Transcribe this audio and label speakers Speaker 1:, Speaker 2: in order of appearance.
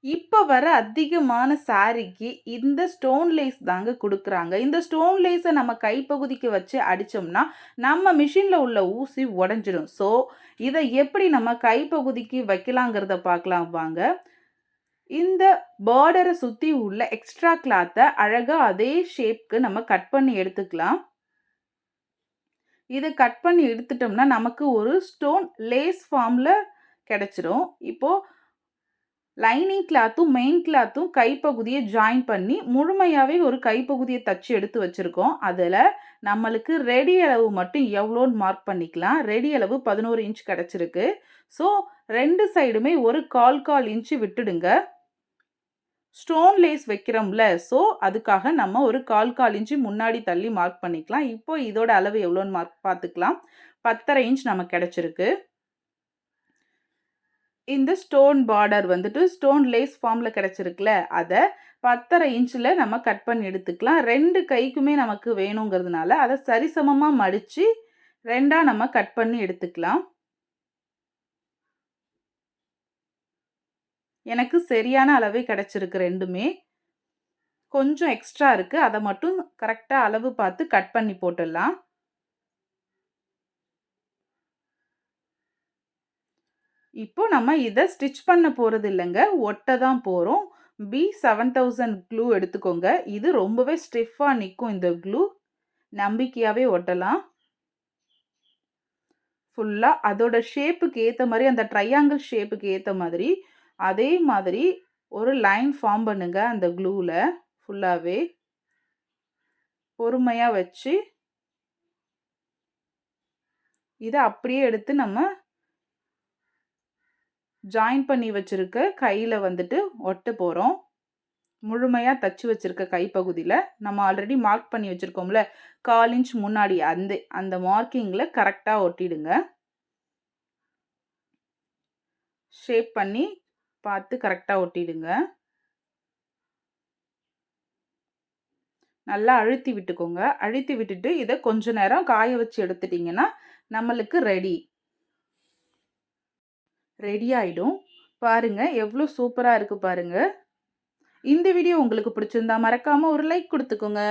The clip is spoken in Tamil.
Speaker 1: இப்ப வர அதிகமான சாரிக்கு இந்த ஸ்டோன் லேஸ் தாங்க குடுக்குறாங்க. இந்த ஸ்டோன் லேஸ நம்ம கைப்பகுதிக்கு வச்சு அடிச்சோம்னா, நம்ம மிஷின்ல உள்ள ஊசி உடைஞ்சிடும். ஸோ, இத எப்படி நம்ம கைப்பகுதிக்கு வைக்கலாங்கிறத பார்க்கலாம் வாங்க. இந்த பார்டர சுத்தி உள்ள எக்ஸ்ட்ரா கிளாத்த அழகா அதே ஷேப்க்கு நம்ம கட் பண்ணி எடுத்துக்கலாம். இத கட் பண்ணி எடுத்துட்டோம்னா, நமக்கு ஒரு ஸ்டோன் லேஸ் ஃபார்ம்ல கிடைச்சிரும். இப்போ லைனிங் கிளாத்தும், மெயின் கிளாத்தும் கைப்பகுதிய ஜாயின் பண்ணி, முழுமையாவே ஒரு கைப்பகுதிய தச்சு எடுத்து வச்சிருக்கோம். அதுல நம்மளுக்கு ரெடி அளவு மட்டும் எவ்வளோன்னு மார்க் பண்ணிக்கலாம். ரெடி அளவு 11 இன்ச் கிடைச்சிருக்கு. ஸோ 2 சைடுமே ஒரு 1/4 இன்ச் விட்டுடுங்க. ஸ்டோன் லேஸ் வைக்கிறோம்ல, ஸோ அதுக்காக நம்ம ஒரு 1/4 இன்ச் முன்னாடி தள்ளி மார்க் பண்ணிக்கலாம். இப்போ இதோட அளவு எவ்வளோன்னு மார்க் பார்த்துக்கலாம். 10.5 இன்ச் நமக்கு கிடைச்சிருக்கு. இந்த ஸ்டோன் பார்டர் வந்துட்டு ஸ்டோன் லேஸ் ஃபார்ம்ல கிடைச்சிருக்குல்ல, அத 10.5 இன்ச்ல நம்ம கட் பண்ணி எடுத்துக்கலாம். 2 கைக்குமே நமக்கு வேணுங்கிறதுனால, அத சரிசமமா மடிச்சு 2ஆ நம்ம கட் பண்ணி எடுத்துக்கலாம். எனக்கு சரியான அளவே கிடைச்சிருக்கு 2மே. கொஞ்சம் எக்ஸ்ட்ரா இருக்கு. அத மட்டும் கரெக்ட்டா அளவு பார்த்து கட் பண்ணி போட்டுடலாம். இப்போ நம்ம இத ஸ்டிச் பண்ண போறது இல்லங்க. ஒட்ட தான் போறோம். B7000 க்ளூ எடுத்துக்கோங்க. இது ரொம்பவே ஸ்டிஃப்பா நிக்கும் இந்த க்ளூ. நம்பிக்கையாவே ஒட்டலாம். ஃபுல்லா அதோட ஷேப்புக்கு ஏத்த மாரி அந்த ட்ரையாங்கிள் ஷேப்புக்கு ஏத்த மாதிரி, அதே மாதிரி ஒரு லைன் ஃபார்ம் பண்ணுங்க அந்த க்ளூல ஃபுல்லாவே. பொறுமையா வச்சு, இத அப்படியே எடுத்து நம்ம ஜாயின் பண்ணி வச்சிருக்க கையில வந்துட்டு ஒட்ட போறோம். முழுமையா தச்சு வச்சிருக்க கைப்பகுதியில, நம்ம ஆல்ரெடி மார்க் பண்ணி வச்சிருக்கோம்ல, 1/4 இன்ச் முன்னாடி அந்த மார்க்கிங்ல கரெக்ட்டா ஒட்டிடுங்க. ஷேப் பண்ணி பார்த்து கரெக்ட்டா ஒட்டிடுங்க. நல்லா அழுத்தி விட்டுக்கோங்க. அழுத்தி விட்டுட்டு இத கொஞ்ச நேரம் காய வச்சு எடுத்துட்டீங்கன்னா, நம்மளுக்கு ரெடி ஆயிடும். பாருங்க எவ்ளோ சூப்பரா இருக்கு பாருங்க. இந்த வீடியோ உங்களுக்கு பிடிச்சிருந்தா மறக்காம ஒரு லைக் குடுத்துக்கோங்க.